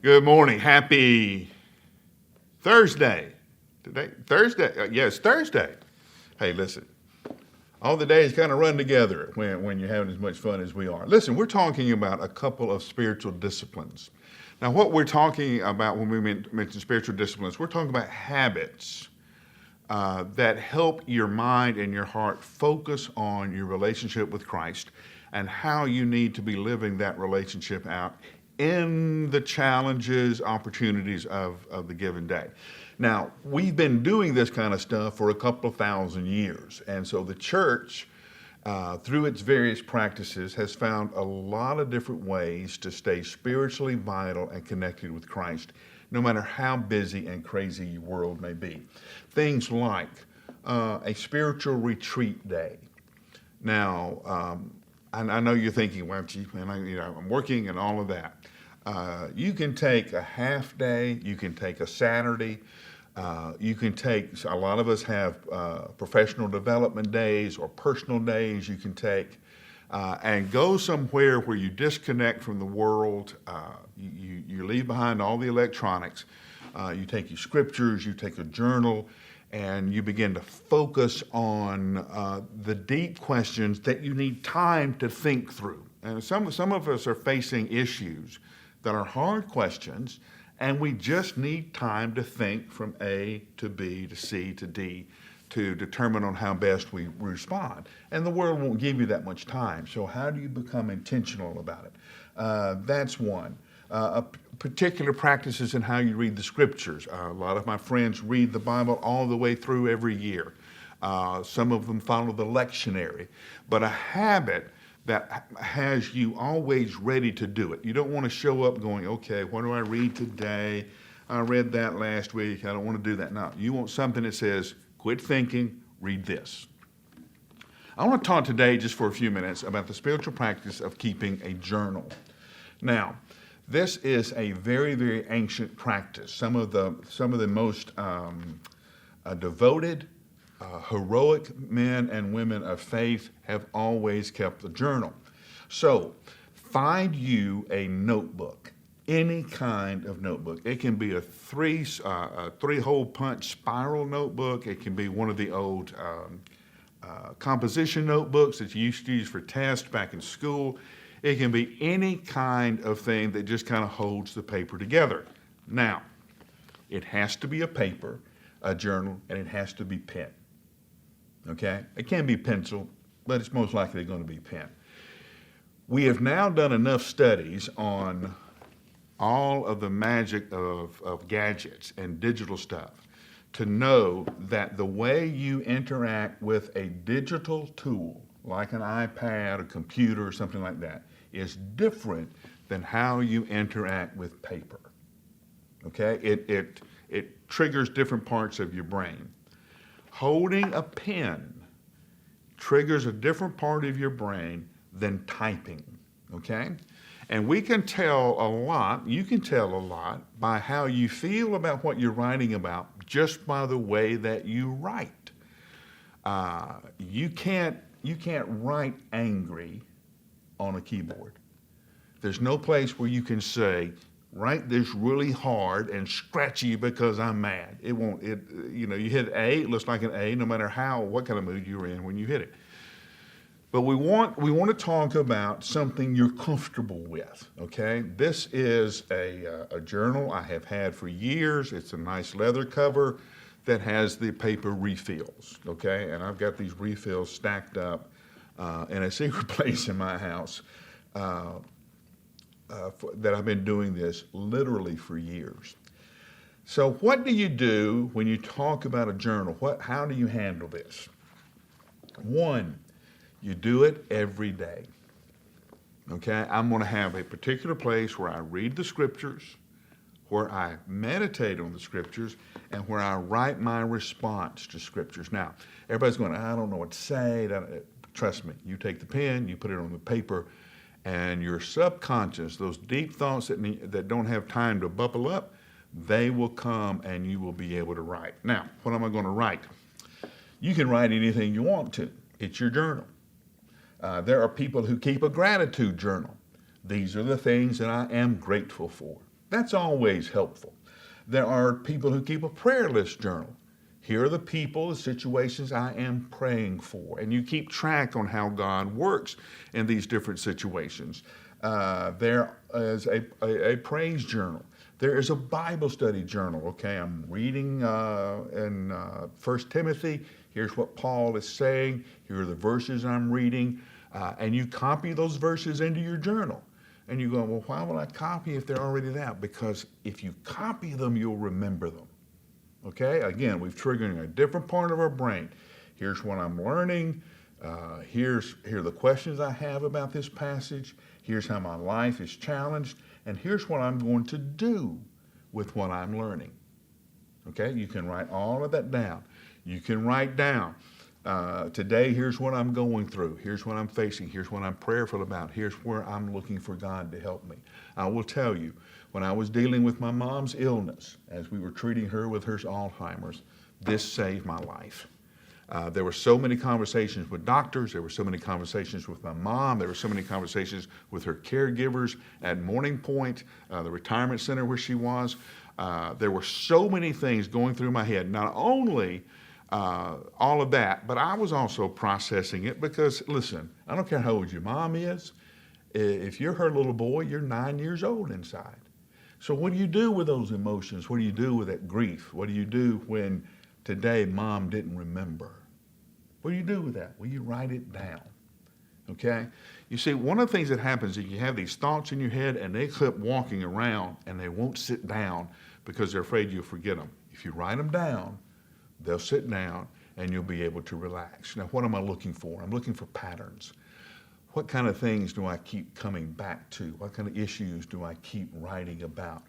Good morning. Happy Thursday. Today, Thursday. Yes, Thursday. Hey, listen. All the days kind of run together when you're having as much fun as we are. Listen, we're talking about a couple of spiritual disciplines. Now, what we're talking about when we mention spiritual disciplines, we're talking about habits that help your mind and your heart focus on your relationship with Christ and how you need to be living that relationship out in the challenges, opportunities of the given day. Now, we've been doing this kind of stuff for a couple of thousand years. And so the church, through its various practices, has found a lot of different ways to stay spiritually vital and connected with Christ, no matter how busy and crazy your world may be. Things like a spiritual retreat day. Now, I know you're thinking, well, gee, man, I'm working and all of that. You can take a half day, you can take a Saturday, you can take, a lot of us have professional development days or personal days you can take, and go somewhere where you disconnect from the world. You leave behind all the electronics. You take your scriptures, you take a journal, and you begin to focus on the deep questions that you need time to think through. And some of us are facing issues that are hard questions, and we just need time to think from A to B to C to D to determine on how best we respond. And the world won't give you that much time. So how do you become intentional about it? That's one. Particular practices in how you read the scriptures. A lot of my friends read the Bible all the way through every year. Some of them follow the lectionary. But a habit that has you always ready to do it. You don't want to show up going, okay, what do I read today? I read that last week. I don't want to do that. No, you want something that says, quit thinking, read this. I want to talk today just for a few minutes about the spiritual practice of keeping a journal. Now, this is a very, very ancient practice. Some of the most devoted, heroic men and women of faith have always kept a journal. So, find you a notebook, any kind of notebook. It can be a three-hole punch spiral notebook. It can be one of the old composition notebooks that you used to use for tests back in school. It can be any kind of thing that just kind of holds the paper together. Now, it has to be a paper, a journal, and it has to be pen. Okay? It can be pencil, but it's most likely going to be pen. We have now done enough studies on all of the magic of gadgets and digital stuff to know that the way you interact with a digital tool, like an iPad, a computer, or something like that, is different than how you interact with paper. Okay? It triggers different parts of your brain. Holding a pen triggers a different part of your brain than typing, okay? And we can tell a lot, you can tell a lot by how you feel about what you're writing about just by the way that you write. You can't write angry on a keyboard. There's no place where you can say, write this really hard and scratchy because I'm mad. It won't, you hit A, it looks like an A no matter what kind of mood you're in when you hit it. But we want to talk about something you're comfortable with, okay? This is a journal I have had for years. It's a nice leather cover that has the paper refills, okay? And I've got these refills stacked up in a secret place in my house. That I've been doing this literally for years. So what do you do when you talk about a journal? How do you handle this? One, you do it every day. Okay? I'm going to have a particular place where I read the scriptures, where I meditate on the scriptures, and where I write my response to scriptures. Now, everybody's going, I don't know what to say. Trust me, you take the pen, you put it on the paper, and your subconscious, those deep thoughts that don't have time to bubble up, they will come and you will be able to write. Now, what am I going to write? You can write anything you want to. It's your journal. There are people who keep a gratitude journal. These are the things that I am grateful for. That's always helpful. There are people who keep a prayer list journal. Here are the people, the situations I am praying for. And you keep track on how God works in these different situations. There is a praise journal. There is a Bible study journal. Okay, I'm reading in 1 Timothy. Here's what Paul is saying. Here are the verses I'm reading. And you copy those verses into your journal. And you go, well, why would I copy if they're already there? Because if you copy them, you'll remember them. Okay, again, we've triggered a different part of our brain. Here's what I'm learning. Here are the questions I have about this passage. Here's how my life is challenged. And here's what I'm going to do with what I'm learning. Okay, you can write all of that down. You can write down, today, here's what I'm going through. Here's what I'm facing. Here's what I'm prayerful about. Here's where I'm looking for God to help me. I will tell you, when I was dealing with my mom's illness, as we were treating her with her Alzheimer's, this saved my life. There were so many conversations with doctors. There were so many conversations with my mom. There were so many conversations with her caregivers at Morning Point, the retirement center where she was. There were so many things going through my head. Not only all of that, but I was also processing it because, listen, I don't care how old your mom is. If you're her little boy, you're 9 years old inside. So what do you do with those emotions? What do you do with that grief? What do you do when today mom didn't remember? What do you do with that? Well, you write it down, okay? You see, one of the things that happens is you have these thoughts in your head and they keep walking around and they won't sit down because they're afraid you'll forget them. If you write them down, they'll sit down and you'll be able to relax. Now, what am I looking for? I'm looking for patterns. What kind of things do I keep coming back to? What kind of issues do I keep writing about?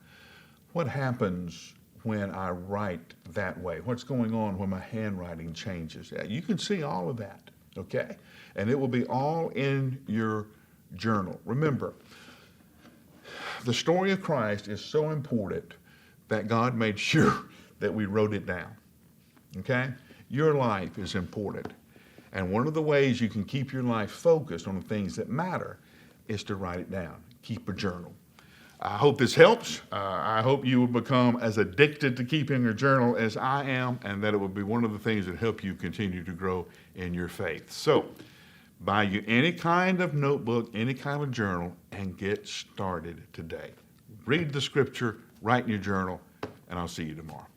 What happens when I write that way? What's going on when my handwriting changes? You can see all of that, okay? And it will be all in your journal. Remember, the story of Christ is so important that God made sure that we wrote it down, okay? Your life is important. And one of the ways you can keep your life focused on the things that matter is to write it down. Keep a journal. I hope this helps. I hope you will become as addicted to keeping a journal as I am, and that it will be one of the things that help you continue to grow in your faith. So, buy you any kind of notebook, any kind of journal, and get started today. Read the scripture, write in your journal, and I'll see you tomorrow.